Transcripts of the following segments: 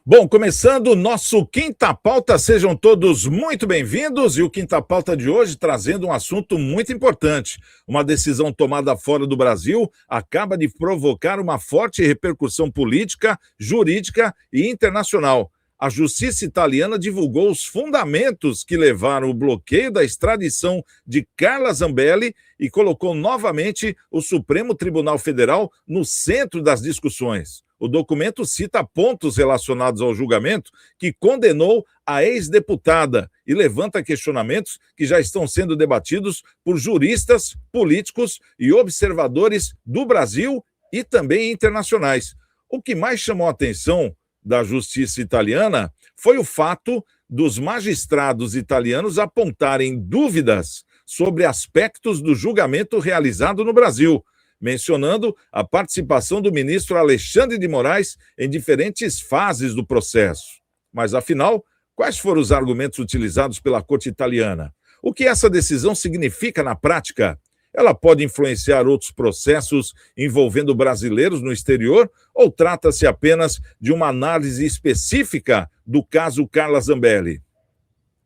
Bom, começando o nosso Quinta Pauta, sejam todos muito bem-vindos. E o Quinta Pauta de hoje trazendo um assunto muito importante. Uma decisão tomada fora do Brasil acaba de provocar uma forte repercussão política, jurídica e internacional. A justiça italiana divulgou os fundamentos que levaram o bloqueio da extradição de Carla Zambelli e colocou novamente o Supremo Tribunal Federal no centro das discussões. O documento cita pontos relacionados ao julgamento que condenou a ex-deputada e levanta questionamentos que já estão sendo debatidos por juristas, políticos e observadores do Brasil e também internacionais. O que mais chamou a atenção da justiça italiana foi o fato dos magistrados italianos apontarem dúvidas sobre aspectos do julgamento realizado no Brasil, mencionando a participação do ministro Alexandre de Moraes em diferentes fases do processo. Mas, afinal, quais foram os argumentos utilizados pela Corte italiana? O que essa decisão significa na prática? Ela pode influenciar outros processos envolvendo brasileiros no exterior ou trata-se apenas de uma análise específica do caso Carla Zambelli?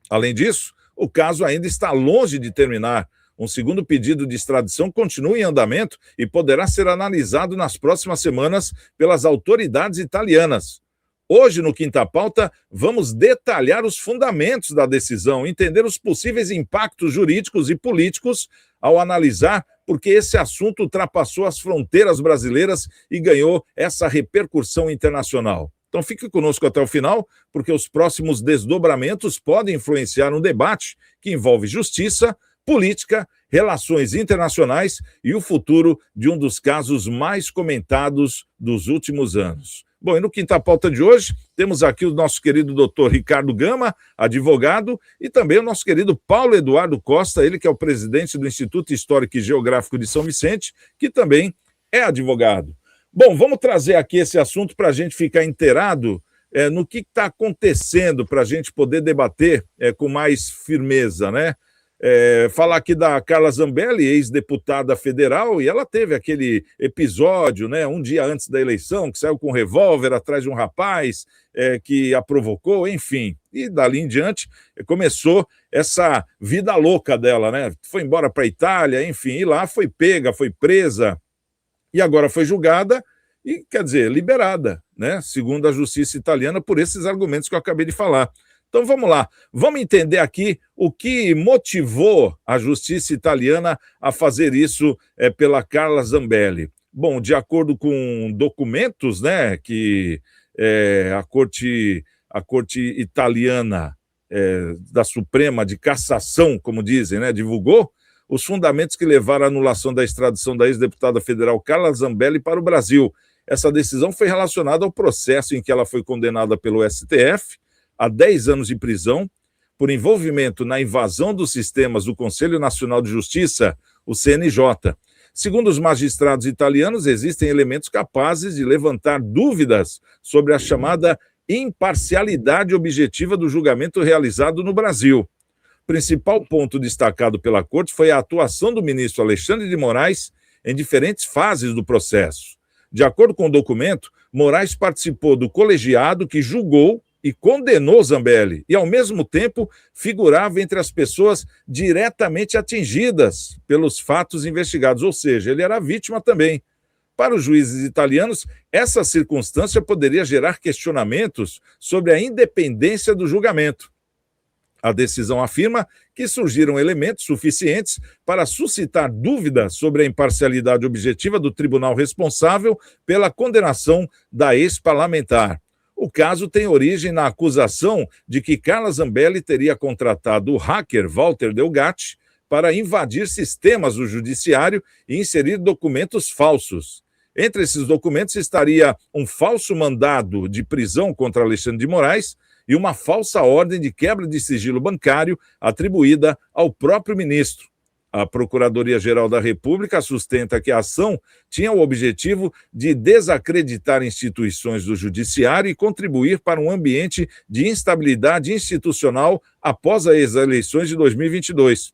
Além disso, o caso ainda está longe de terminar. Um segundo pedido de extradição continua em andamento e poderá ser analisado nas próximas semanas pelas autoridades italianas. Hoje, no Quinta Pauta, vamos detalhar os fundamentos da decisão, entender os possíveis impactos jurídicos e políticos ao analisar porque esse assunto ultrapassou as fronteiras brasileiras e ganhou essa repercussão internacional. Então fique conosco até o final, porque os próximos desdobramentos podem influenciar um debate que envolve justiça, política, relações internacionais e o futuro de um dos casos mais comentados dos últimos anos. Bom, e no Quinta Pauta de hoje, temos aqui o nosso querido doutor Ricardo Gama, advogado, e também o nosso querido Paulo Eduardo Costa, ele que é o presidente do Instituto Histórico e Geográfico de São Vicente, que também é advogado. Bom, vamos trazer aqui esse assunto para a gente ficar inteirado no que está acontecendo, para a gente poder debater com mais firmeza, né? Falar aqui da Carla Zambelli, ex-deputada federal, e ela teve aquele episódio, né, um dia antes da eleição, que saiu com um revólver atrás de um rapaz que a provocou, enfim. E dali em diante começou essa vida louca dela, né? Foi embora para a Itália, enfim, e lá foi pega, foi presa, e agora foi julgada e, quer dizer, liberada, né? Segundo a justiça italiana, por esses argumentos que eu acabei de falar. Então vamos lá, vamos entender aqui o que motivou a justiça italiana a fazer isso pela Carla Zambelli. Bom, de acordo com documentos, né, que a corte italiana da Suprema de Cassação, como dizem, né, divulgou, os fundamentos que levaram à anulação da extradição da ex-deputada federal Carla Zambelli para o Brasil. Essa decisão foi relacionada ao processo em que ela foi condenada pelo STF a 10 anos de prisão por envolvimento na invasão dos sistemas do Conselho Nacional de Justiça, o CNJ. Segundo os magistrados italianos, existem elementos capazes de levantar dúvidas sobre a chamada imparcialidade objetiva do julgamento realizado no Brasil. O principal ponto destacado pela Corte foi a atuação do ministro Alexandre de Moraes em diferentes fases do processo. De acordo com o documento, Moraes participou do colegiado que julgou e condenou Zambelli, e ao mesmo tempo figurava entre as pessoas diretamente atingidas pelos fatos investigados, ou seja, ele era vítima também. Para os juízes italianos, essa circunstância poderia gerar questionamentos sobre a independência do julgamento. A decisão afirma que surgiram elementos suficientes para suscitar dúvidas sobre a imparcialidade objetiva do tribunal responsável pela condenação da ex-parlamentar. O caso tem origem na acusação de que Carla Zambelli teria contratado o hacker Walter Delgatti para invadir sistemas do judiciário e inserir documentos falsos. Entre esses documentos estaria um falso mandado de prisão contra Alexandre de Moraes e uma falsa ordem de quebra de sigilo bancário atribuída ao próprio ministro. A Procuradoria-Geral da República sustenta que a ação tinha o objetivo de desacreditar instituições do judiciário e contribuir para um ambiente de instabilidade institucional após as eleições de 2022.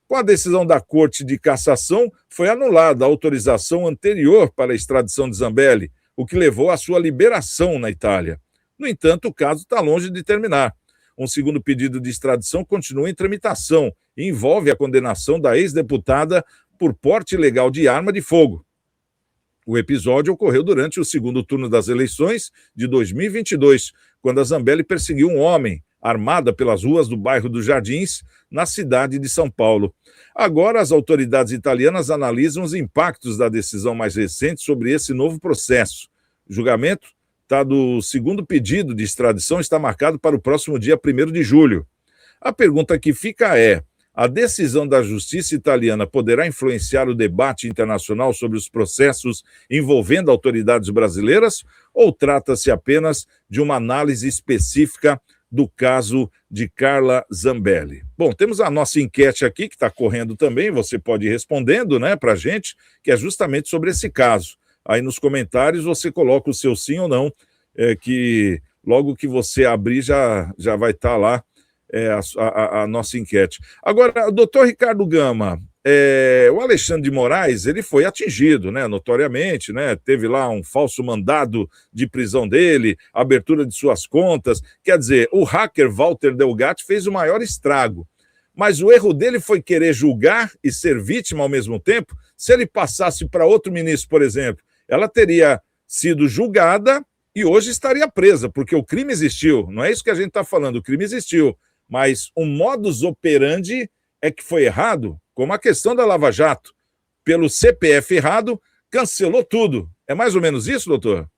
Com a decisão da Corte de Cassação, foi anulada a autorização anterior para a extradição de Zambelli, o que levou à sua liberação na Itália. No entanto, o caso está longe de terminar. Um segundo pedido de extradição continua em tramitação e envolve a condenação da ex-deputada por porte ilegal de arma de fogo. O episódio ocorreu durante o segundo turno das eleições de 2022, quando a Zambelli perseguiu um homem armada pelas ruas do bairro dos Jardins, na cidade de São Paulo. Agora, as autoridades italianas analisam os impactos da decisão mais recente sobre esse novo processo. O julgamento do segundo pedido de extradição está marcado para o próximo dia 1º de julho. A pergunta que fica é: a decisão da justiça italiana poderá influenciar o debate internacional sobre os processos envolvendo autoridades brasileiras ou trata-se apenas de uma análise específica do caso de Carla Zambelli? Bom, temos a nossa enquete aqui, que está correndo também, você pode ir respondendo, né, para a gente, que é justamente sobre esse caso. Aí nos comentários você coloca o seu sim ou não, que logo que você abrir já vai estar lá a nossa enquete. Agora, doutor Ricardo Gama, o Alexandre de Moraes, ele foi atingido, né, notoriamente, né, teve lá um falso mandado de prisão dele, abertura de suas contas, quer dizer, o hacker Walter Delgatti fez o maior estrago, mas o erro dele foi querer julgar e ser vítima ao mesmo tempo. Se ele passasse para outro ministro, por exemplo, ela teria sido julgada e hoje estaria presa, porque o crime existiu, não é isso que a gente está falando, o crime existiu, mas o modus operandi é que foi errado, como a questão da Lava Jato. Pelo CPF errado, cancelou tudo. É mais ou menos isso, doutor?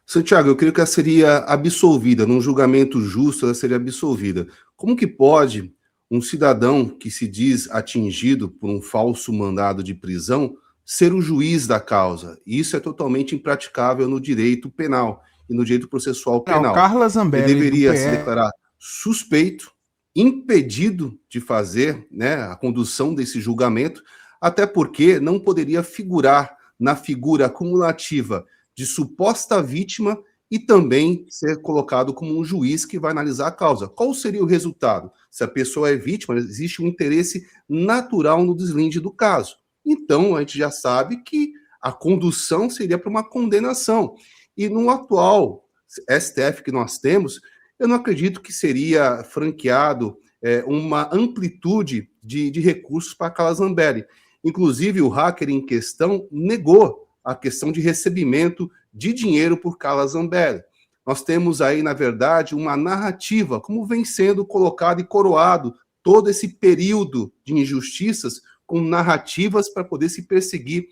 Santiago, eu creio que ela seria absolvida, num julgamento justo, ela seria absolvida. Como que pode um cidadão que se diz atingido por um falso mandado de prisão ser o juiz da causa? Isso é totalmente impraticável no direito penal e no direito processual penal. Carla Zambelli ele deveria se declarar suspeito, impedido de fazer, né, a condução desse julgamento, até porque não poderia figurar na figura acumulativa de suposta vítima e também ser colocado como um juiz que vai analisar a causa. Qual seria o resultado? Se a pessoa é vítima, existe um interesse natural no deslinde do caso. Então, a gente já sabe que a condução seria para uma condenação. E no atual STF que nós temos, eu não acredito que seria franqueado uma amplitude de recursos para a Carla Zambelli. Inclusive, o hacker em questão negou a questão de recebimento de dinheiro por Carla Zambelli. Nós temos aí, na verdade, uma narrativa, como vem sendo colocado e coroado todo esse período de injustiças, com narrativas para poder se perseguir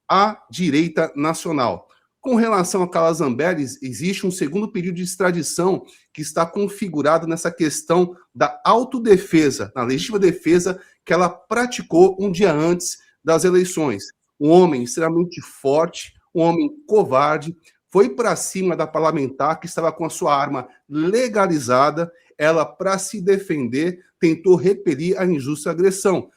a direita nacional. Com relação a Carla Zambelli, existe um segundo pedido de extradição que está configurado nessa questão da autodefesa, na legítima defesa que ela praticou um dia antes das eleições. Um homem extremamente forte, um homem covarde, foi para cima da parlamentar que estava com a sua arma legalizada, ela, para se defender, tentou repelir a injusta agressão.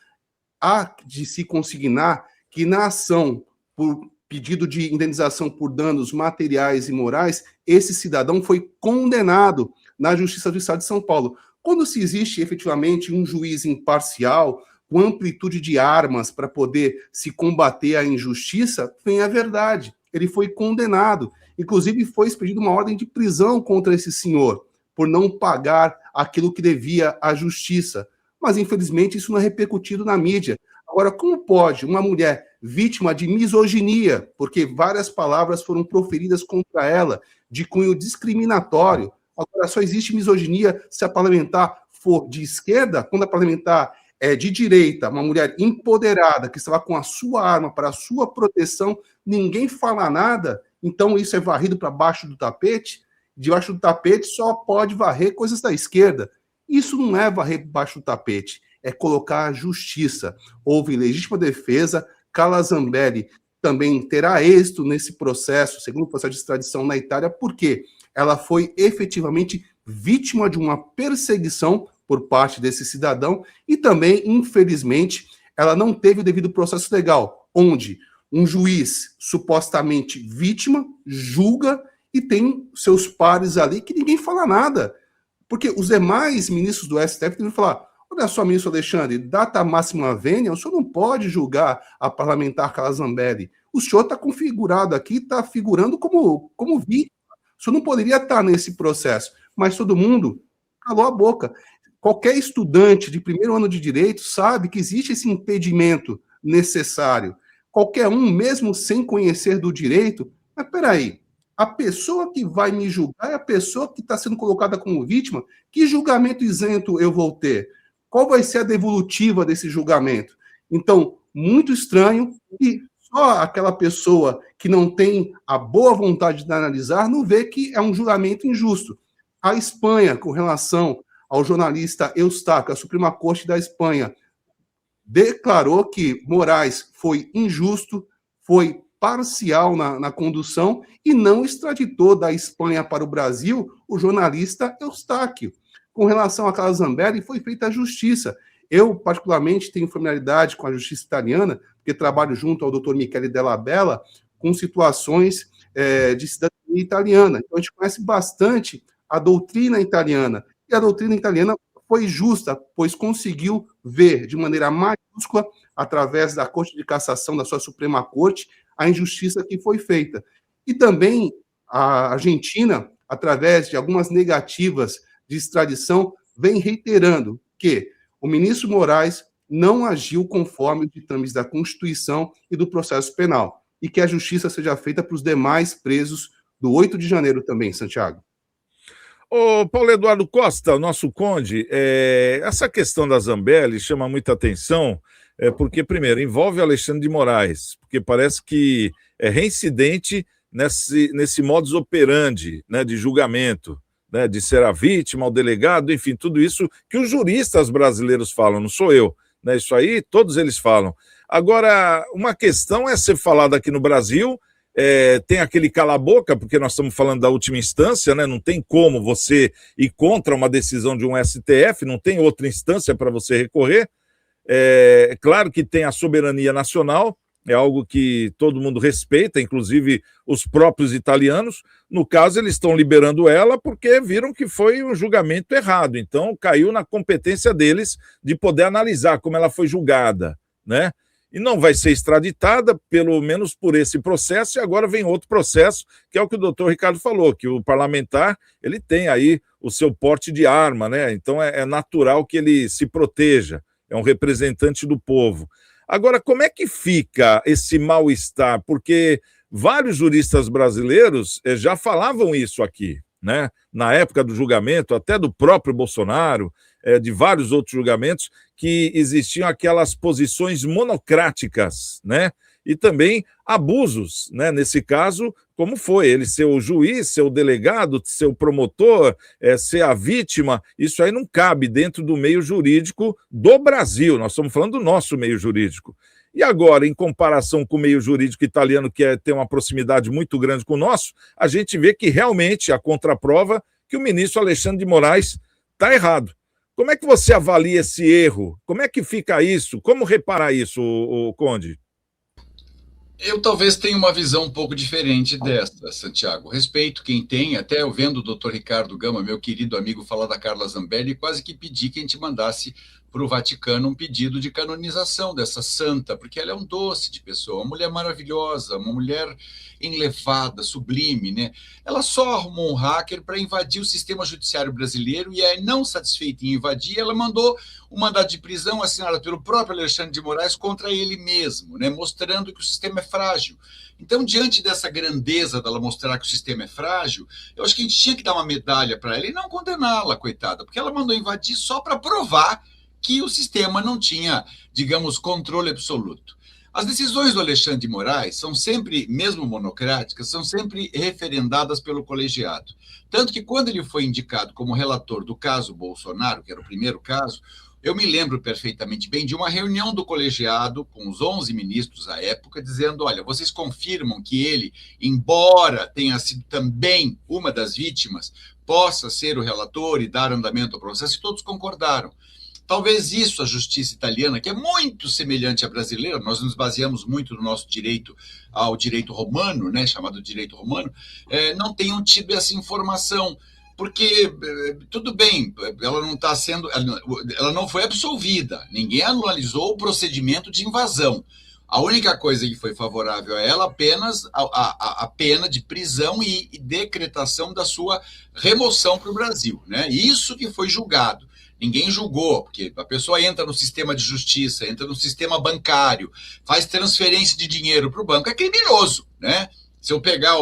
Há de se consignar que na ação por pedido de indenização por danos materiais e morais, esse cidadão foi condenado na Justiça do Estado de São Paulo. Quando se existe efetivamente um juiz imparcial, com amplitude de armas para poder se combater a injustiça, vem a verdade. Ele foi condenado. Inclusive, foi expedida uma ordem de prisão contra esse senhor, por não pagar aquilo que devia à justiça. Mas, infelizmente, isso não é repercutido na mídia. Agora, como pode uma mulher vítima de misoginia, porque várias palavras foram proferidas contra ela, de cunho discriminatório, agora só existe misoginia se a parlamentar for de esquerda, quando a parlamentar é de direita, uma mulher empoderada, que estava com a sua arma para a sua proteção, ninguém fala nada, então isso é varrido para baixo do tapete, debaixo do tapete só pode varrer coisas da esquerda. Isso não é varrer baixo do tapete, é colocar a justiça. Houve legítima defesa, Carla Zambelli também terá êxito nesse processo, segundo o processo de extradição na Itália, porque ela foi efetivamente vítima de uma perseguição por parte desse cidadão e também, infelizmente, ela não teve o devido processo legal, onde um juiz supostamente vítima julga e tem seus pares ali que ninguém fala nada. Porque os demais ministros do STF devem falar: olha só, ministro Alexandre, data máxima vênia, o senhor não pode julgar a parlamentar Carla Zambelli. O senhor está configurado aqui, está figurando como vítima. O O senhor não poderia estar nesse processo, mas todo mundo calou a boca. Qualquer estudante de primeiro ano de direito sabe que existe esse impedimento necessário. Qualquer um, mesmo sem conhecer do direito, mas peraí, a pessoa que vai me julgar é a pessoa que está sendo colocada como vítima. Que julgamento isento eu vou ter? Qual vai ser a devolutiva desse julgamento? Então, muito estranho, e só aquela pessoa que não tem a boa vontade de analisar não vê que é um julgamento injusto. A Espanha, com relação ao jornalista Eustáquio, a Suprema Corte da Espanha, declarou que Moraes foi injusto, foi parcial na condução e não extraditou da Espanha para o Brasil o jornalista Eustáquio. Com relação a Carla Zambelli, foi feita a justiça. Eu, particularmente, tenho familiaridade com a justiça italiana, porque trabalho junto ao doutor Michele Della Bella com situações de cidadania italiana. Então, a gente conhece bastante a doutrina italiana. E a doutrina italiana foi justa, pois conseguiu ver de maneira maiúscula, através da Corte de Cassação, da sua Suprema Corte, a injustiça que foi feita. E também a Argentina, através de algumas negativas de extradição, vem reiterando que o ministro Moraes não agiu conforme os ditames da Constituição e do processo penal, e que a justiça seja feita para os demais presos do 8 de janeiro também, Santiago. Ô, Paulo Eduardo Costa, nosso conde, essa questão da Zambelli chama muita atenção, porque, primeiro, envolve Alexandre de Moraes, porque parece que é reincidente nesse modus operandi, né, de julgamento, né, de ser a vítima, o delegado, enfim, tudo isso que os juristas brasileiros falam, não sou eu, né, isso aí todos eles falam. Agora, uma questão é ser falada aqui no Brasil. Tem aquele cala-boca, porque nós estamos falando da última instância, né? Não tem como você ir contra uma decisão de um STF, não tem outra instância para você recorrer. Claro que tem a soberania nacional, é algo que todo mundo respeita, inclusive os próprios italianos. No caso, eles estão liberando ela porque viram que foi um julgamento errado, então caiu na competência deles de poder analisar como ela foi julgada, né? E não vai ser extraditada, pelo menos por esse processo, e agora vem outro processo, que é o que o doutor Ricardo falou, que o parlamentar ele tem aí o seu porte de arma, né? Então é natural que ele se proteja, é um representante do povo. Agora, como é que fica esse mal-estar? Porque vários juristas brasileiros já falavam isso aqui, né? Na época do julgamento, até do próprio Bolsonaro, de vários outros julgamentos, que existiam aquelas posições monocráticas, né? E também abusos, né? Nesse caso, como foi ele ser o juiz, ser o delegado, ser o promotor, ser a vítima, isso aí não cabe dentro do meio jurídico do Brasil, nós estamos falando do nosso meio jurídico. E agora, em comparação com o meio jurídico italiano, que tem uma proximidade muito grande com o nosso, a gente vê que realmente a contraprova que o ministro Alexandre de Moraes está errado. Como é que você avalia esse erro? Como é que fica isso? Como reparar isso, o Conde? Eu talvez tenha uma visão um pouco diferente dessa, Santiago. Respeito quem tem, até eu vendo o doutor Ricardo Gama, meu querido amigo, falar da Carla Zambelli, quase que pedi que a gente mandasse para o Vaticano um pedido de canonização dessa santa, porque ela é um doce de pessoa, uma mulher maravilhosa, uma mulher enlevada, sublime, né? Ela só arrumou um hacker para invadir o sistema judiciário brasileiro e aí, não satisfeita em invadir, ela mandou um mandado de prisão assinado pelo próprio Alexandre de Moraes contra ele mesmo, né? Mostrando que o sistema é frágil. Então, diante dessa grandeza dela mostrar que o sistema é frágil, eu acho que a gente tinha que dar uma medalha para ela e não condená-la, coitada, porque ela mandou invadir só para provar que o sistema não tinha, digamos, controle absoluto. As decisões do Alexandre de Moraes são sempre, mesmo monocráticas, são sempre referendadas pelo colegiado. Tanto que quando ele foi indicado como relator do caso Bolsonaro, que era o primeiro caso, eu me lembro perfeitamente bem de uma reunião do colegiado com os 11 ministros à época, dizendo, olha, vocês confirmam que ele, embora tenha sido também uma das vítimas, possa ser o relator e dar andamento ao processo, e todos concordaram. Talvez isso a justiça italiana, que é muito semelhante à brasileira, nós nos baseamos muito no nosso direito ao direito romano, né, chamado direito romano, não tenham tido essa informação, porque tudo bem, ela não está sendo, ela não foi absolvida, ninguém analisou o procedimento de invasão. A única coisa que foi favorável a ela apenas a pena de prisão e decretação da sua remoção para o Brasil, né? Isso que foi julgado. Ninguém julgou, porque a pessoa entra no sistema de justiça, entra no sistema bancário, faz transferência de dinheiro para o banco, é criminoso, né? Se eu pegar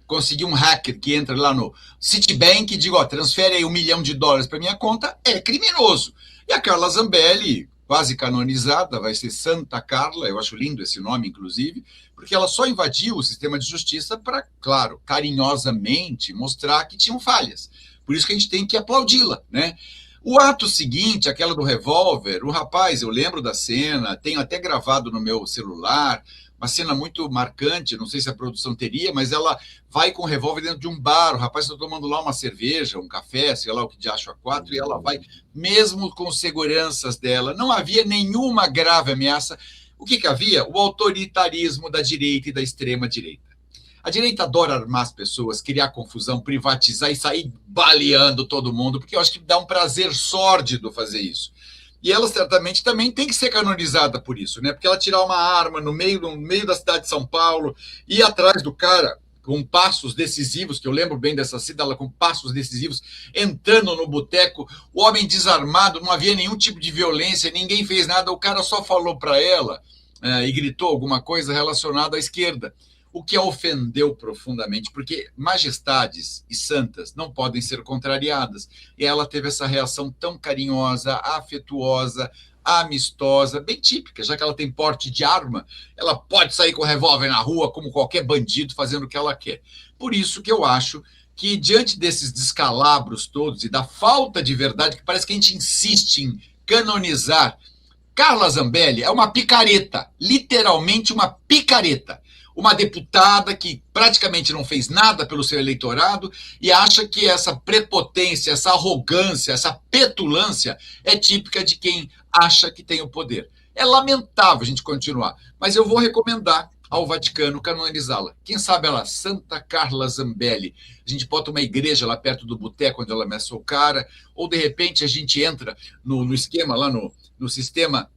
conseguir um hacker que entra lá no Citibank e digo, ó, transfere aí $1 milhão para minha conta, é criminoso. E a Carla Zambelli, quase canonizada, vai ser Santa Carla, eu acho lindo esse nome, inclusive, porque ela só invadiu o sistema de justiça para, claro, carinhosamente mostrar que tinham falhas. Por isso que a gente tem que aplaudi-la, né? O ato seguinte, aquela do revólver, o rapaz, eu lembro da cena, tenho até gravado no meu celular, uma cena muito marcante, não sei se a produção teria, mas ela vai com o revólver dentro de um bar, o rapaz está tomando lá uma cerveja, um café, sei lá o que de acho a quatro, e ela vai, mesmo com seguranças dela, não havia nenhuma grave ameaça. O que havia? O autoritarismo da direita e da extrema-direita. A direita adora armar as pessoas, criar confusão, privatizar e sair baleando todo mundo, porque eu acho que dá um prazer sórdido fazer isso. E ela certamente também tem que ser canonizada por isso, né? Porque ela tirar uma arma no meio da cidade de São Paulo, ir atrás do cara com passos decisivos, que eu lembro bem dessa cena, ela com passos decisivos, entrando no boteco, o homem desarmado, não havia nenhum tipo de violência, ninguém fez nada, o cara só falou para ela e gritou alguma coisa relacionada à esquerda, o que a ofendeu profundamente, porque majestades e santas não podem ser contrariadas. E ela teve essa reação tão carinhosa, afetuosa, amistosa, bem típica, já que ela tem porte de arma, ela pode sair com o revólver na rua como qualquer bandido fazendo o que ela quer. Por isso que eu acho que, diante desses descalabros todos e da falta de verdade, que parece que a gente insiste em canonizar, Carla Zambelli é uma picareta, literalmente uma picareta. Uma deputada que praticamente não fez nada pelo seu eleitorado e acha que essa prepotência, essa arrogância, essa petulância é típica de quem acha que tem o poder. É lamentável a gente continuar, mas eu vou recomendar ao Vaticano canonizá-la. Quem sabe ela, Santa Carla Zambelli. A gente bota uma igreja lá perto do boteco onde ela ameaçou o cara, ou de repente a gente entra no esquema lá no sistema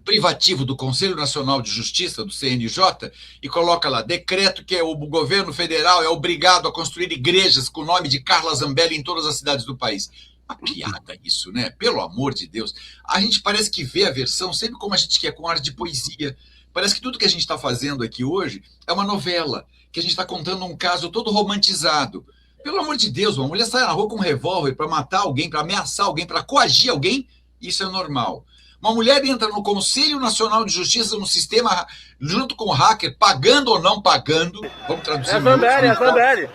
privativo do Conselho Nacional de Justiça, do CNJ, e coloca lá, decreto que o governo federal é obrigado a construir igrejas com o nome de Carla Zambelli em todas as cidades do país. Uma piada isso, né? Pelo amor de Deus. A gente parece que vê a versão sempre como a gente quer, com ar de poesia. Parece que tudo que a gente está fazendo aqui hoje é uma novela, que a gente está contando um caso todo romantizado. Pelo amor de Deus, uma mulher sai na rua com um revólver para matar alguém, para ameaçar alguém, para coagir alguém, isso é normal. Uma mulher entra no Conselho Nacional de Justiça, no sistema, junto com o hacker, pagando ou não pagando. Vamos traduzir. É a Zambelli, é a Zambelli.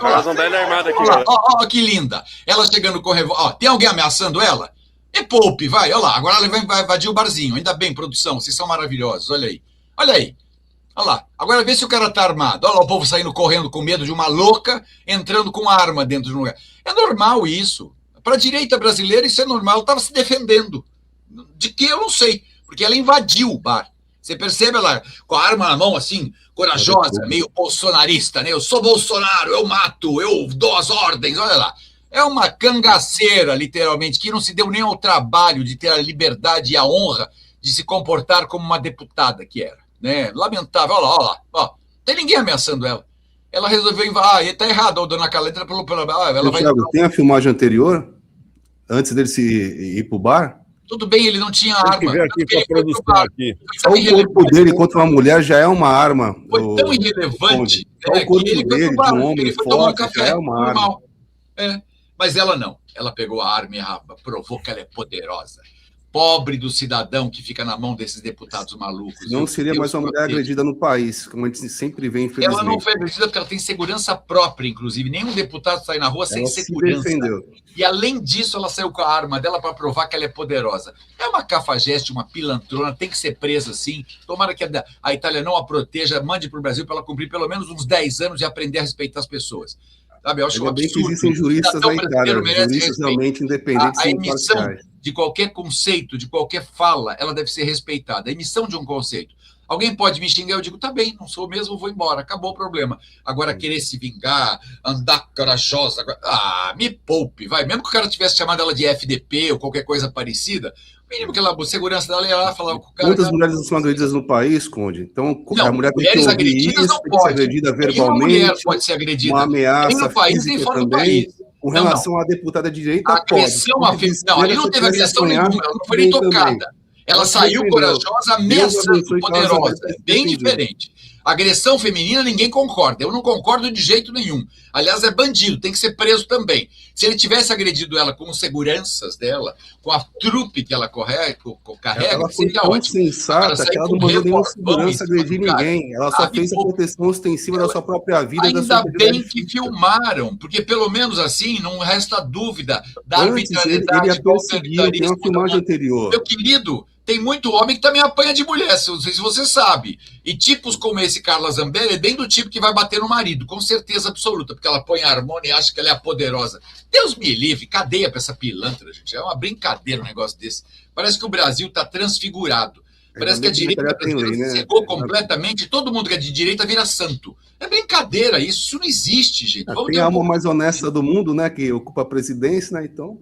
A Zambelli é armada aqui. Olha que linda. Ela chegando com o revólver. Tem alguém ameaçando ela? E poupe, vai. Olha lá, agora ela vai invadir o barzinho. Ainda bem, produção, vocês são maravilhosos. Olha aí. Olha aí. Olha lá. Agora vê se o cara tá armado. Olha lá o povo saindo correndo com medo de uma louca entrando com arma dentro de um lugar. É normal isso. Para a direita brasileira isso é normal. Ela estava se defendendo. De que eu não sei, porque ela invadiu o bar. Você percebe ela com a arma na mão, assim, corajosa, meio bolsonarista, né? Eu sou Bolsonaro, eu mato, eu dou as ordens, olha lá. É uma cangaceira, literalmente, que não se deu nem ao trabalho de ter a liberdade e a honra de se comportar como uma deputada que era, né? Lamentável, olha lá, ó. Tem ninguém ameaçando ela. Ela resolveu invadir. Tá errado, dona Carla, ela vai... Thiago, tem a filmagem anterior? Antes dele se ir pro bar? Tudo bem, ele não tinha arma. Tem que ver aqui com a produção aqui. Só o corpo dele contra uma mulher já é uma arma. Foi tão irrelevante, só o corpo que ele dele, foi de um homem forte, já é uma arma. Mas ela não. Ela pegou a arma e provou que ela é poderosa. Pobre do cidadão que fica na mão desses deputados malucos. Não seria mais uma mulher agredida no país, como a gente sempre vê, infelizmente. Ela não foi agredida porque ela tem segurança própria, inclusive. Nenhum deputado sai na rua sem segurança. Se defendeu. E, além disso, ela saiu com a arma dela para provar que ela é poderosa. É uma cafajeste, uma pilantrona, tem que ser presa, sim. Tomara que a Itália não a proteja, mande para o Brasil para ela cumprir pelo menos uns 10 anos e aprender a respeitar as pessoas. Sabe, eu acho bem que existem juristas na Itália, juristas realmente independentes e imparciais. De qualquer conceito, de qualquer fala, ela deve ser respeitada. A emissão de um conceito. Alguém pode me xingar, eu digo, tá bem, não sou mesmo, vou embora, acabou o problema. Agora, querer se vingar, andar corajosa, me poupe, vai. Mesmo que o cara tivesse chamado ela de FDP ou qualquer coisa parecida, o mínimo que ela, a segurança dela ia lá falar com o cara... Quantas mulheres não são agredidas no país, Conde? Então, não, a mulher tem que mulheres ouvir agredidas isso, não tem que ser pode. agredida Nenhuma verbalmente, mulher pode ser agredida, uma ameaça nem no país, nem fora do país. Com relação à deputada de direita, a agressão à feminina. Não, ali não teve agressão nenhuma, ela não foi nem tocada. Ela saiu corajosa, ameaçando, poderosa. É bem diferente. Agressão feminina, ninguém concorda. Eu não concordo de jeito nenhum. Aliás, é bandido, tem que ser preso também. Se ele tivesse agredido ela com seguranças dela, com a trupe que ela carrega, ela foi seria tão ótimo. sensata que ela não mandou nenhuma segurança agredir ninguém. Ela só fez a proteção ostensiva da sua própria vida. Ainda bem que filmaram, porque pelo menos assim não resta dúvida da arbitrariedade. Ele a perseguiu, tem uma filmagem anterior. Meu querido, tem muito homem que também apanha de mulher, não sei se você sabe. E tipos como esse Carla Zambelli é bem do tipo que vai bater no marido, com certeza absoluta, porque ela põe a harmonia e acha que ela é a poderosa. Deus me livre, cadeia para essa pilantra, gente. É uma brincadeira um negócio desse. Parece que o Brasil está transfigurado. Parece que a direita cegou completamente, todo mundo que é de direita vira santo. É brincadeira isso não existe, gente. Tem a alma mais honesta do mundo, né, que ocupa a presidência, né, então...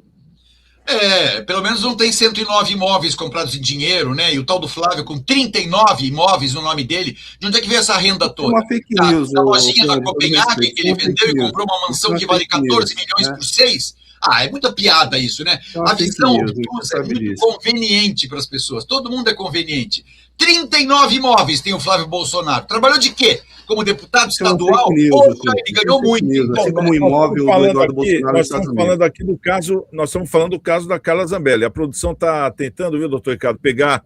pelo menos não tem 109 imóveis comprados em dinheiro, né? E o tal do Flávio com 39 imóveis no nome dele. De onde é que veio essa renda toda? Uma fake news. Da lojinha da Copenhague que ele vendeu e comprou uma mansão que vale 14 milhões por 6? É muita piada isso, né? A visão obtusa é muito conveniente para as pessoas. Todo mundo é conveniente. 39 imóveis tem o Flávio Bolsonaro. Trabalhou de quê? Como deputado estadual? Ele ganhou muito. Assim como o imóvel do Eduardo Bolsonaro. Nós estamos falando aqui do caso, nós estamos falando do caso da Carla Zambelli. A produção está tentando, viu, doutor Ricardo, pegar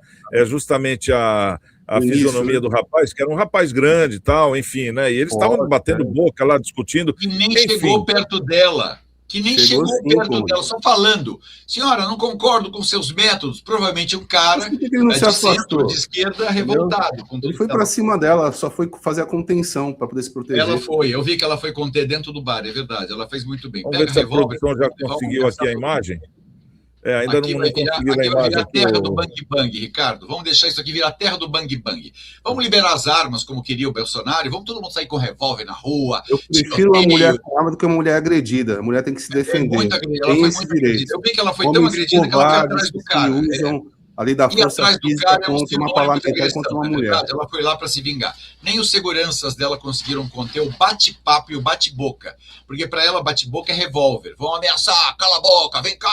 justamente a fisionomia do rapaz, que era um rapaz grande e tal, enfim, né? E eles estavam batendo boca lá, discutindo. E nem chegou perto dela. Que nem chegou perto dela, só falando. Senhora, não concordo com seus métodos. Provavelmente um cara de centro, de esquerda, revoltado. Ele foi para cima dela, só foi fazer a contenção para poder se proteger. Ela foi, eu vi que ela foi conter dentro do bar, é verdade. Ela fez muito bem. Vamos ver se a produção já conseguiu aqui a imagem. Ainda aqui não vai conseguiu a imagem. A terra do Bang Bang, Ricardo. Vamos deixar isso aqui virar a terra do Bang Bang. Vamos liberar as armas, como queria o Bolsonaro, e vamos todo mundo sair com revólver na rua. Eu prefiro uma mulher com arma do que uma mulher agredida. A mulher tem que se defender. Ela foi muito agredida. Eu vi que ela foi tão agredida que ela foi atrás do cara. Usam ali da força física contra uma parlamentar, contra uma mulher. Ela foi lá para se vingar. Nem os seguranças dela conseguiram conter o bate-papo e o bate-boca. Porque para ela, bate-boca é revólver. Vão ameaçar, cala a boca, vem cá,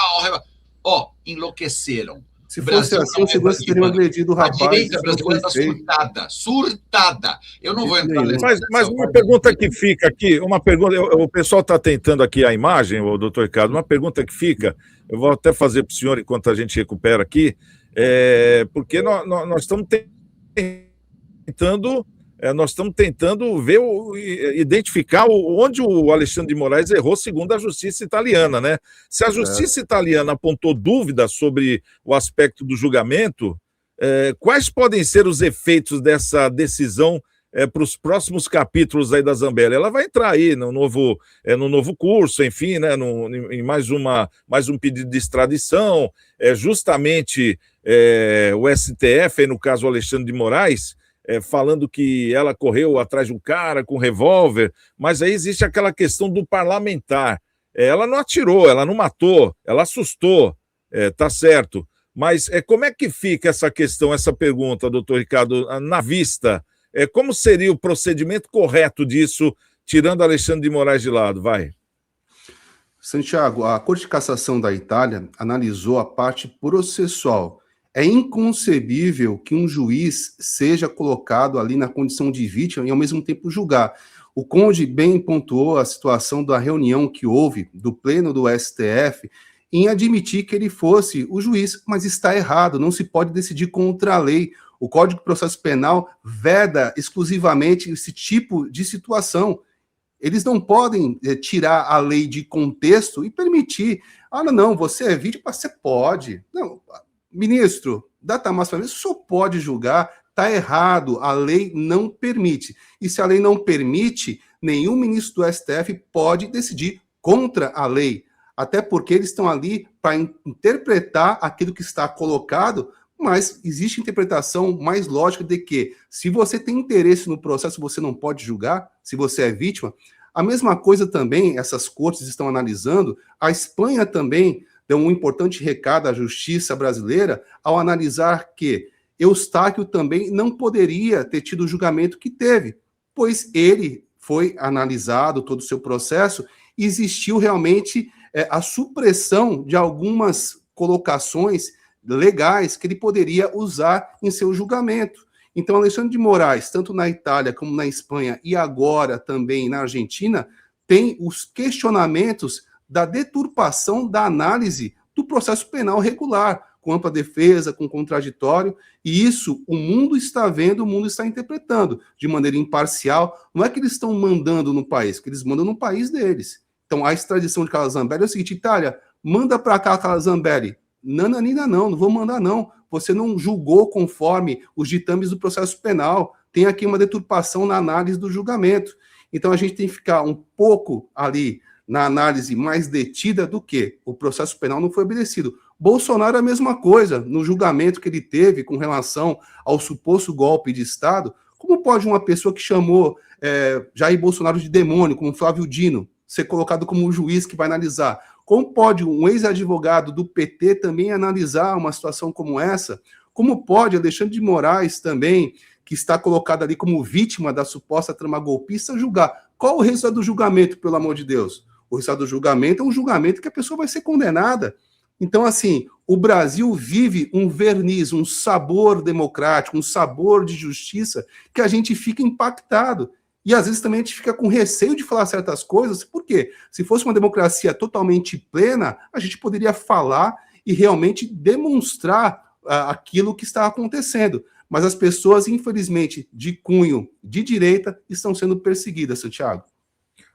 enlouqueceram. Se fosse assim, os seguranças teriam agredido o rapaz. A direita brasileira está surtada. Eu não vou entrar nessa. Mas uma pergunta que fica aqui, o pessoal está tentando aqui a imagem, o doutor Ricardo, uma pergunta que fica, eu vou até fazer para o senhor enquanto a gente recupera aqui, porque nós estamos tentando... Nós estamos tentando ver, identificar onde o Alexandre de Moraes errou, segundo a justiça italiana, né? Se a justiça italiana apontou dúvidas sobre o aspecto do julgamento, quais podem ser os efeitos dessa decisão para os próximos capítulos aí da Zambelli? Ela vai entrar aí no novo curso, enfim, né? Em mais um pedido de extradição, justamente o STF, aí no caso o Alexandre de Moraes, falando que ela correu atrás de um cara com revólver, mas aí existe aquela questão do parlamentar. Ela não atirou, ela não matou, ela assustou, tá certo. Mas como é que fica essa questão, essa pergunta, doutor Ricardo, na vista? Como seria o procedimento correto disso, tirando Alexandre de Moraes de lado? Vai. Santiago, a Corte de Cassação da Itália analisou a parte processual. É inconcebível que um juiz seja colocado ali na condição de vítima e, ao mesmo tempo, julgar. O Conde bem pontuou a situação da reunião que houve do pleno do STF em admitir que ele fosse o juiz, mas está errado, não se pode decidir contra a lei. O Código de Processo Penal veda exclusivamente esse tipo de situação. Eles não podem tirar a lei de contexto e permitir, não, você é vítima, você pode. Não, ministro, data máxima, o senhor pode julgar, está errado, a lei não permite. E se a lei não permite, nenhum ministro do STF pode decidir contra a lei, até porque eles estão ali para interpretar aquilo que está colocado Mas existe interpretação mais lógica de que, se você tem interesse no processo, você não pode julgar, se você é vítima. A mesma coisa também, essas cortes estão analisando, a Espanha também deu um importante recado à justiça brasileira ao analisar que Eustáquio também não poderia ter tido o julgamento que teve, pois ele foi analisado, todo o seu processo, e existiu realmente a supressão de algumas colocações legais que ele poderia usar em seu julgamento. Então, Alexandre de Moraes, tanto na Itália como na Espanha e agora também na Argentina, tem os questionamentos da deturpação da análise do processo penal regular, com ampla defesa, com contraditório, e isso o mundo está vendo, o mundo está interpretando de maneira imparcial. Não é que eles estão mandando no país, que eles mandam no país deles. Então, a extradição de Carla Zambelli é o seguinte: Itália, manda para cá a Carla Zambelli. Nananina, não vou mandar, não. Você não julgou conforme os ditames do processo penal. Tem aqui uma deturpação na análise do julgamento. Então, a gente tem que ficar um pouco ali na análise mais detida do que o processo penal não foi obedecido. Bolsonaro é a mesma coisa, no julgamento que ele teve com relação ao suposto golpe de Estado. Como pode uma pessoa que chamou Jair Bolsonaro de demônio, como Flávio Dino, ser colocado como um juiz que vai analisar? Como pode um ex-advogado do PT também analisar uma situação como essa? Como pode Alexandre de Moraes também, que está colocado ali como vítima da suposta trama golpista, julgar? Qual o resultado do julgamento, pelo amor de Deus? O resultado do julgamento é um julgamento que a pessoa vai ser condenada. Então, assim, o Brasil vive um verniz, um sabor democrático, um sabor de justiça que a gente fica impactado. E às vezes também a gente fica com receio de falar certas coisas. Por quê? Se fosse uma democracia totalmente plena, a gente poderia falar e realmente demonstrar aquilo que está acontecendo. Mas as pessoas, infelizmente, de cunho de direita, estão sendo perseguidas, Santiago.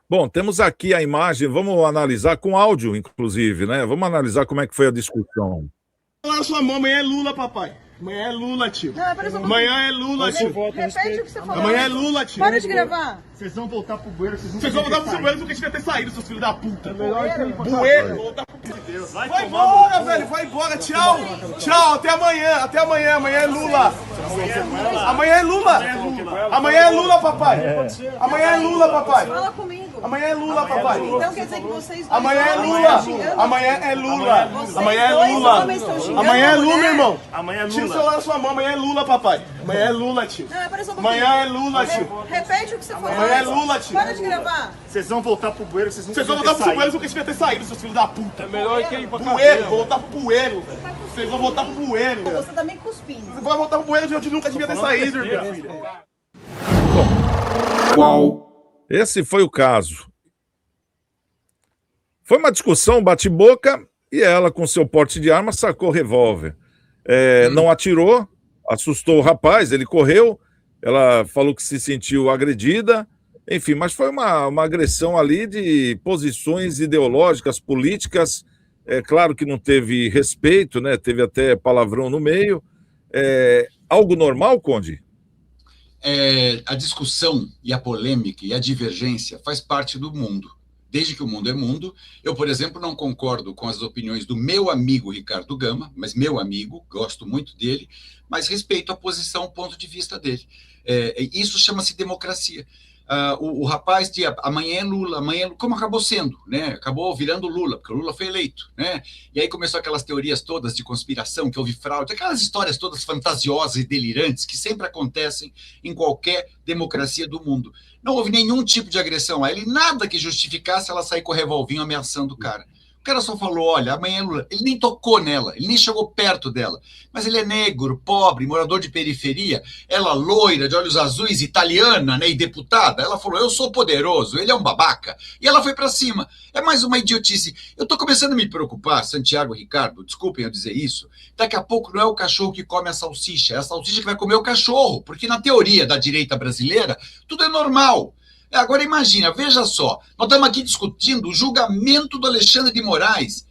Bom, temos aqui a imagem, vamos analisar com áudio, inclusive, né? Vamos analisar como é que foi a discussão. Fala sua mão, amanhã é Lula, papai. Amanhã é Lula, tio. Não, amanhã é Lula, tio. Repete o que você falou. Amanhã é Lula, tio. Para de gravar. Vocês vão voltar pro bueiro, vocês vão voltar pro bueiro porque devia ter saído, seus filhos da puta. Bueiro, voltar pro bueiro. Vai embora, velho, vai embora, tchau. Tchau, até amanhã, amanhã é Lula. Amanhã é Lula. Amanhã é Lula, papai. Amanhã é Lula, papai. Fala comigo. Amanhã é Lula, papai. Então quer dizer que vocês... Amanhã é Lula. Amanhã é Lula. Amanhã é Lula. Amanhã é Lula, irmão. Amanhã é Lula. Tira o celular da sua mão, amanhã é Lula, papai. Amanhã é Lula, tio. Amanhã é Lula, tio. Repete o que você falou. Amanhã é Lula, tio. Para de gravar. Vocês vão voltar pro bueiro, vocês vão voltar pro bueiro porque devia ter saído, seus filhos da puta. É melhor que ir pra bueiro, vou voltar pro bueiro. Vocês vão voltar pro bueiro. Você tá meio cuspindo. Vocês vão voltar pro bueiro de onde nunca devia ter saído, irmão. Qual? Esse foi o caso. Foi uma discussão bate-boca e ela, com seu porte de arma, sacou revólver. Não atirou, assustou o rapaz, ele correu, ela falou que se sentiu agredida, enfim, mas foi uma agressão ali de posições ideológicas, políticas. É claro que não teve respeito, né? Teve até palavrão no meio. Algo normal, Conde? A discussão e a polêmica e a divergência faz parte do mundo. Desde que o mundo é mundo, eu, por exemplo, não concordo com as opiniões do meu amigo Ricardo Gama, mas meu amigo, gosto muito dele, mas respeito a posição, o ponto de vista dele. Isso chama-se democracia. O rapaz de amanhã é Lula, como acabou sendo, né? Acabou virando Lula, porque o Lula foi eleito, né? E aí começou aquelas teorias todas de conspiração, que houve fraude, aquelas histórias todas fantasiosas e delirantes que sempre acontecem em qualquer democracia do mundo. Não houve nenhum tipo de agressão a ele, nada que justificasse ela sair com o revolvinho ameaçando o cara. O cara só falou, olha, amanhã é Lula. Ele nem tocou nela, ele nem chegou perto dela. Mas ele é negro, pobre, morador de periferia. Ela loira, de olhos azuis, italiana, né, e deputada. Ela falou, eu sou poderoso, ele é um babaca. E ela foi pra cima. É mais uma idiotice. Eu tô começando a me preocupar, Santiago e Ricardo, desculpem eu dizer isso. Daqui a pouco não é o cachorro que come a salsicha, é a salsicha que vai comer o cachorro. Porque na teoria da direita brasileira, tudo é normal. Agora imagina, veja só, nós estamos aqui discutindo o julgamento do Alexandre de Moraes,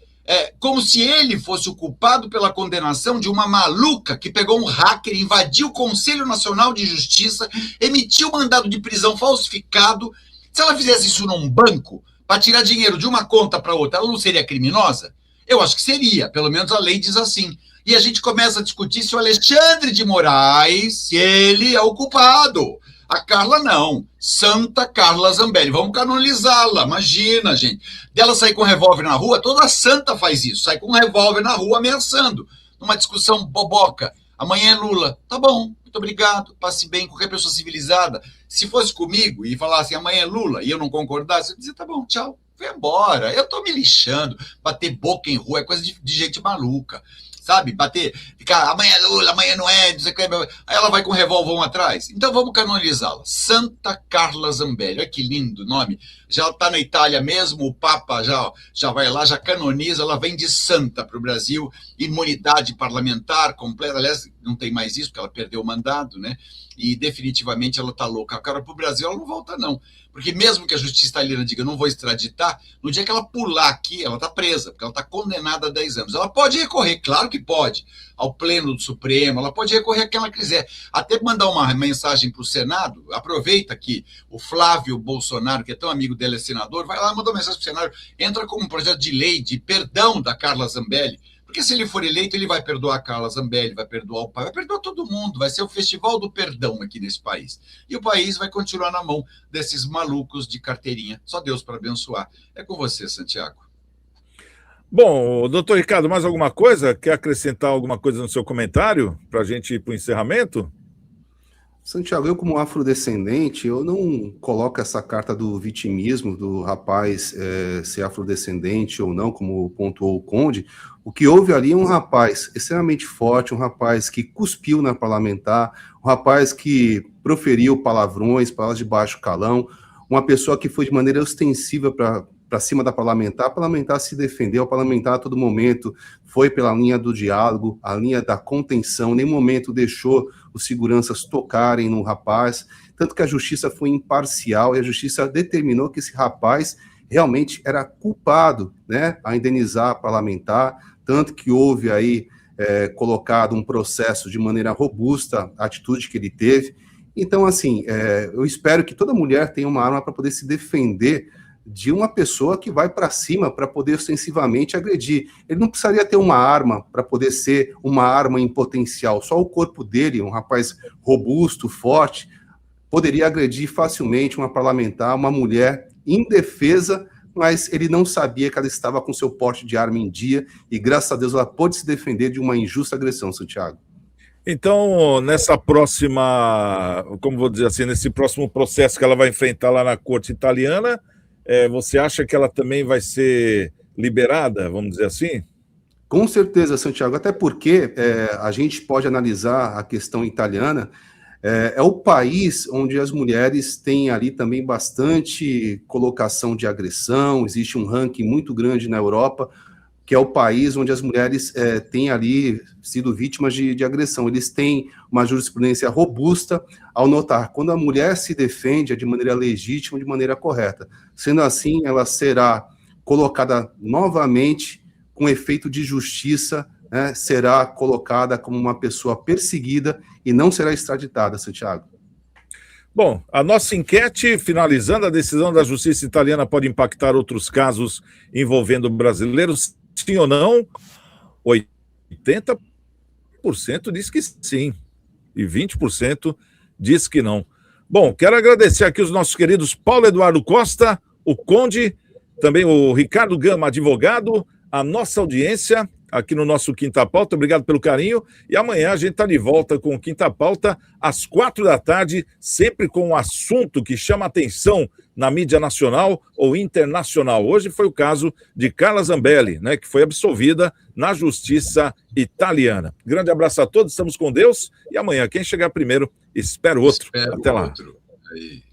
como se ele fosse o culpado pela condenação de uma maluca que pegou um hacker, invadiu o Conselho Nacional de Justiça, emitiu mandado de prisão falsificado. Se ela fizesse isso num banco, para tirar dinheiro de uma conta para outra, ela não seria criminosa? Eu acho que seria, pelo menos a lei diz assim. E a gente começa a discutir se o Alexandre de Moraes, se ele é o culpado. A Carla não. Santa Carla Zambelli. Vamos canonizá-la. Imagina, gente. Dela sair com revólver na rua, toda santa faz isso. Sai com um revólver na rua ameaçando. Numa discussão boboca. Amanhã é Lula. Tá bom, muito obrigado. Passe bem, qualquer pessoa civilizada. Se fosse comigo e falasse amanhã é Lula e eu não concordasse, eu dizia, tá bom, tchau. Vai embora. Eu tô me lixando. Bater boca em rua é coisa de gente maluca. Sabe, bater, ficar, amanhã é Lula, amanhã não é, dizer que é... Aí ela vai com o revólver atrás. Então vamos canonizá-la. Santa Carla Zambelli, olha que lindo nome. Já está na Itália mesmo, o Papa já vai lá, já canoniza, ela vem de santa para o Brasil, imunidade parlamentar completa, aliás, não tem mais isso, porque ela perdeu o mandato, né? E definitivamente ela está louca. Cara, para o Brasil ela não volta, não. Porque mesmo que a justiça italiana diga não vou extraditar, no dia que ela pular aqui, ela está presa, porque ela está condenada a 10 anos. Ela pode recorrer, claro que pode, ao Pleno do Supremo, ela pode recorrer a quem ela quiser. Até mandar uma mensagem para o Senado, aproveita que o Flávio Bolsonaro, que é tão amigo dele, é senador, vai lá e manda uma mensagem para o Senado, entra com um projeto de lei de perdão da Carla Zambelli, porque se ele for eleito, ele vai perdoar a Carla Zambelli, vai perdoar o pai, vai perdoar todo mundo, vai ser o festival do perdão aqui nesse país. E o país vai continuar na mão desses malucos de carteirinha. Só Deus para abençoar. É com você, Santiago. Bom, doutor Ricardo, mais alguma coisa? Quer acrescentar alguma coisa no seu comentário para a gente ir para o encerramento? Santiago, eu como afrodescendente, eu não coloco essa carta do vitimismo do rapaz ser afrodescendente ou não, como pontuou o Conde. O que houve ali é um rapaz extremamente forte, um rapaz que cuspiu na parlamentar, um rapaz que proferiu palavrões, palavras de baixo calão, uma pessoa que foi de maneira ostensiva para cima da parlamentar. A parlamentar se defendeu, a parlamentar a todo momento foi pela linha do diálogo, a linha da contenção, em nenhum momento deixou os seguranças tocarem no rapaz, tanto que a justiça foi imparcial e a justiça determinou que esse rapaz realmente era culpado, né, a indenizar a parlamentar, tanto que houve aí colocado um processo de maneira robusta, a atitude que ele teve. Então, assim, eu espero que toda mulher tenha uma arma para poder se defender de uma pessoa que vai para cima para poder ostensivamente agredir. Ele não precisaria ter uma arma para poder ser uma arma em potencial. Só o corpo dele, um rapaz robusto, forte, poderia agredir facilmente uma parlamentar, uma mulher indefesa, mas ele não sabia que ela estava com seu porte de arma em dia e, graças a Deus, ela pôde se defender de uma injusta agressão, Santiago. Então, nessa próxima, como vou dizer assim, nesse próximo processo que ela vai enfrentar lá na corte italiana, você acha que ela também vai ser liberada, vamos dizer assim? Com certeza, Santiago, até porque a gente pode analisar a questão italiana, é o país onde as mulheres têm ali também bastante colocação de agressão, existe um ranking muito grande na Europa, que é o país onde as mulheres têm ali sido vítimas de agressão. Eles têm uma jurisprudência robusta ao notar quando a mulher se defende de maneira legítima, de maneira correta. Sendo assim, ela será colocada novamente com efeito de justiça, né, será colocada como uma pessoa perseguida e não será extraditada, Santiago. Bom, a nossa enquete, finalizando, a decisão da justiça italiana pode impactar outros casos envolvendo brasileiros? Sim ou não? 80% diz que sim, e 20% diz que não. Bom, quero agradecer aqui os nossos queridos Paulo Eduardo Costa, o Conde, também o Ricardo Gama, advogado, a nossa audiência aqui no nosso Quinta Pauta. Obrigado pelo carinho. E amanhã a gente está de volta com o Quinta Pauta às 16h, sempre com um assunto que chama atenção na mídia nacional ou internacional. Hoje foi o caso de Carla Zambelli, né, que foi absolvida na justiça italiana. Grande abraço a todos, estamos com Deus. E amanhã, quem chegar primeiro, espera o outro. Até lá. Aí.